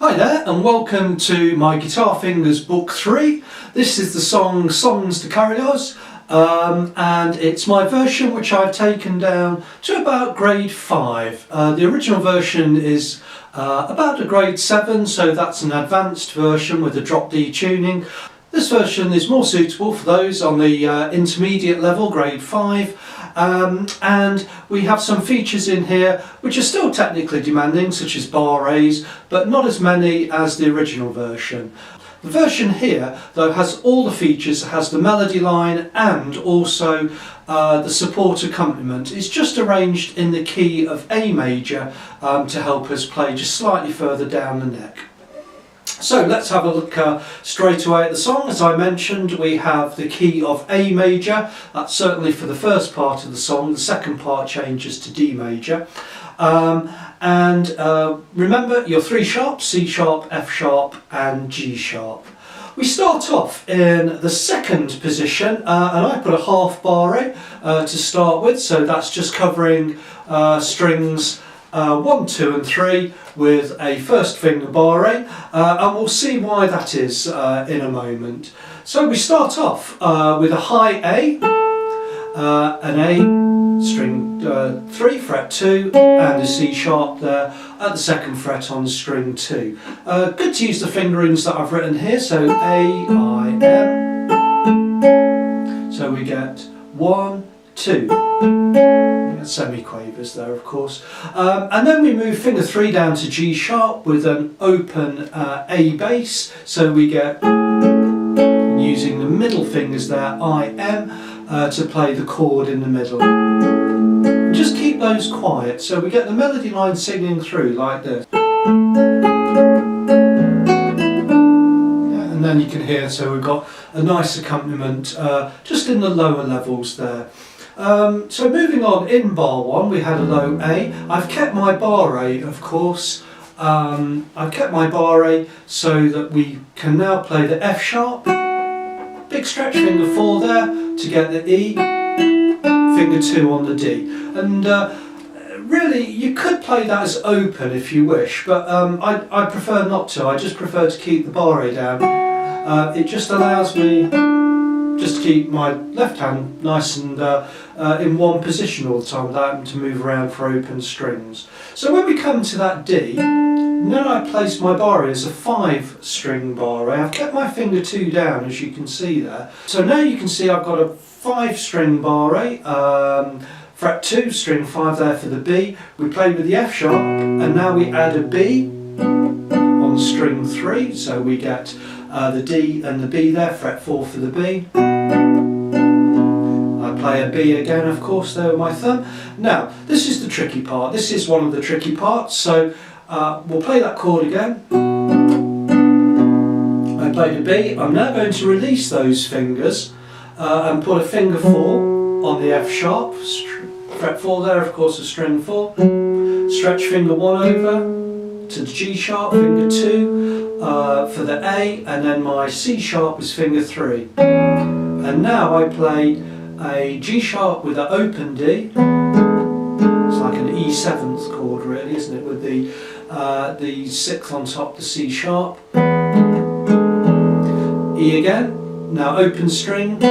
Hi there and welcome to my Guitarfingers book 3. This is the song Songs to Carilhoes and it's my version which I've taken down to about grade 5. The original version is about a grade 7, so that's an advanced version with a drop D tuning. This version is more suitable for those on the intermediate level, grade 5. And we have some features in here which are still technically demanding, such as bar raise, but not as many as the original version. The version here though has all the features. It has the melody line and also the support accompaniment. It's just arranged in the key of A major to help us play just slightly further down the neck. So let's have a look straight away at the song. As I mentioned, we have the key of A major. That's certainly for the first part of the song. The second part changes to D major. Remember your 3 sharps: C sharp, F sharp and G sharp. We start off in the second position and I put a half bar to start with, so that's just covering strings 1, 2 and 3 with a first finger bar and we'll see why that is in a moment. So we start off with a high A, an A, string 3, fret 2 and a C sharp there at the 2nd fret on string 2. Good to use the fingerings that I've written here, so A, I, M, so we get 1, 2. Semi-quavers there, of course, and then we move finger 3 down to G sharp with an open A bass, so we get, using the middle fingers there, I, M, to play the chord in the middle. Just keep those quiet, so we get the melody line singing through like this. And then you can hear, so we've got a nice accompaniment just in the lower levels there. So moving on, in bar 1 we had a low A. I've kept my bar A, of course. I've kept my bar A so that we can now play the F sharp, big stretch finger 4 there to get the E, finger 2 on the D. And really you could play that as open if you wish, but I prefer not to. I just prefer to keep the bar A down. It just allows me just to keep my left hand nice and in one position all the time without having to move around for open strings. So when we come to that D, then I place my bar as a 5-string bar. I've kept my finger 2 down, as you can see there. So now you can see I've got a 5-string bar, fret 2, string 5 there for the B. We played with the F sharp and now we add a B on string 3, so we get the D and the B there, fret 4 for the B. I play a B again, of course, there with my thumb. Now, this is the tricky part. This is one of the tricky parts, so we'll play that chord again. I played a B. I'm now going to release those fingers and put a finger 4 on the F sharp, fret 4 there, of course, a string 4. Stretch finger 1 over to the G sharp, finger 2 for the A, and then my C sharp is finger 3. And now I play a G sharp with an open D. It's like an E7th chord really, isn't it, with the 6th on top, the C sharp. E again, now open string, a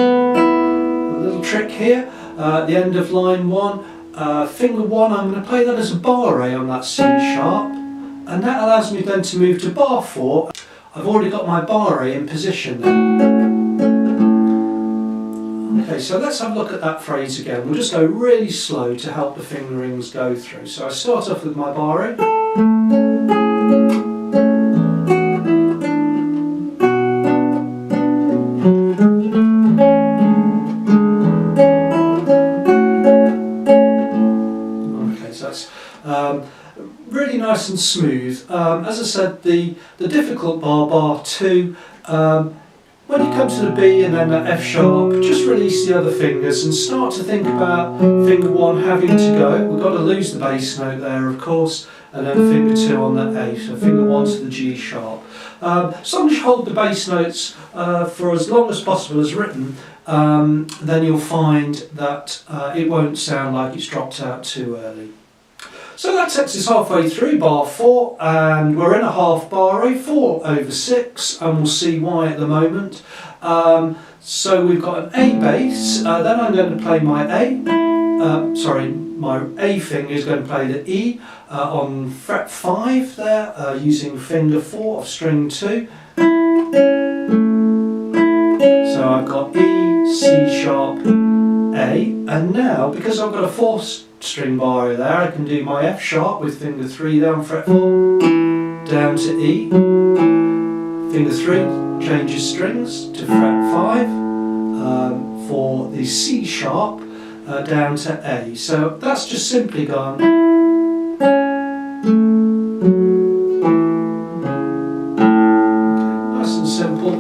little trick here, at the end of line 1, finger 1, I'm going to play that as a bar A on that C sharp. And that allows me then to move to bar 4. I've already got my bar A in position then. Okay, so let's have a look at that phrase again. We'll just go really slow to help the fingerings go through. So I start off with my bar A. Okay, so that's really nice and smooth. As I said, the difficult bar 2, when you come to the B and then the F sharp, just release the other fingers and start to think about finger 1 having to go. We've got to lose the bass note there, of course, and then finger 2 on that A, so finger 1 to the G sharp. As long as you hold the bass notes for as long as possible as written, then you'll find that it won't sound like it's dropped out too early. So that takes us halfway through bar 4, and we're in a half bar rate, 4/6, and we'll see why at the moment. So we've got an A bass, then I'm going to play my my A finger is going to play the E on fret 5 there, using finger 4 of string 2. So I've got E, C sharp, A, and now because I've got a 4-string bar there, I can do my F sharp with finger 3 down fret 4, down to E, finger 3 changes strings to fret 5, for the C sharp down to A. So that's just simply gone. Nice and simple,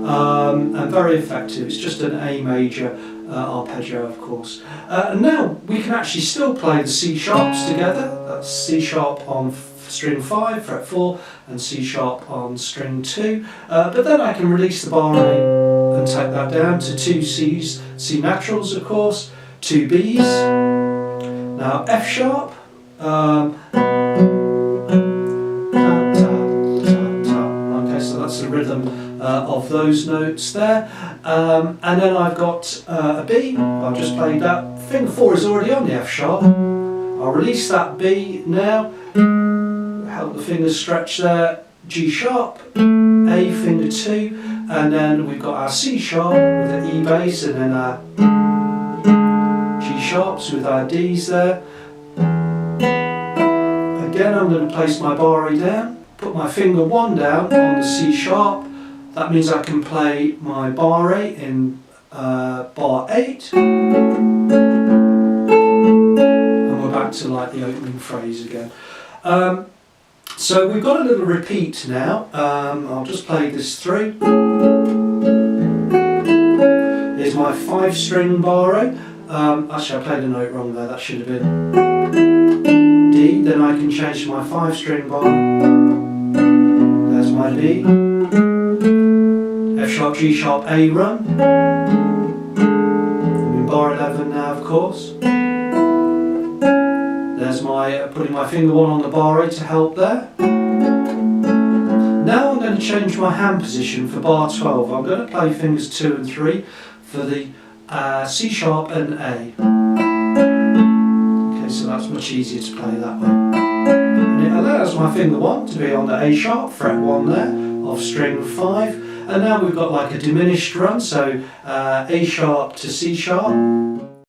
and very effective. It's just an A major arpeggio, of course. And now we can actually still play the C sharps together. That's C sharp on string 5, fret 4, and C sharp on string 2. But then I can release the bar rate and take that down to 2 C's, C naturals, of course, 2 B's. Now F sharp. Okay, so that's the rhythm of those notes there. And then I've got a B. I've just played that. Finger 4 is already on the F sharp. I'll release that B now. Help the fingers stretch there. G sharp, A finger 2, and then we've got our C sharp with the E bass, and then our G sharps with our D's there. Again, I'm going to place my bar rate down, put my finger 1 down on the C sharp. That means I can play my bar rate in bar 8. And we're back to like the opening phrase again. So we've got a little repeat now. I'll just play this through. Here's my 5-string bar rate. Actually, I played a note wrong there. That should have been D. Then I can change to my 5-string bar. There's my D. F sharp, G sharp, A run. I'm in bar 11 now, of course. There's my putting my finger 1 on the bar rate to help there. Now I'm going to change my hand position for bar 12. I'm going to play fingers 2 and 3 for the C sharp and A. Okay, so that's much easier to play that way. And it allows my finger 1 to be on the A sharp, fret 1 there, of string 5. And now we've got like a diminished run, so A sharp to C sharp.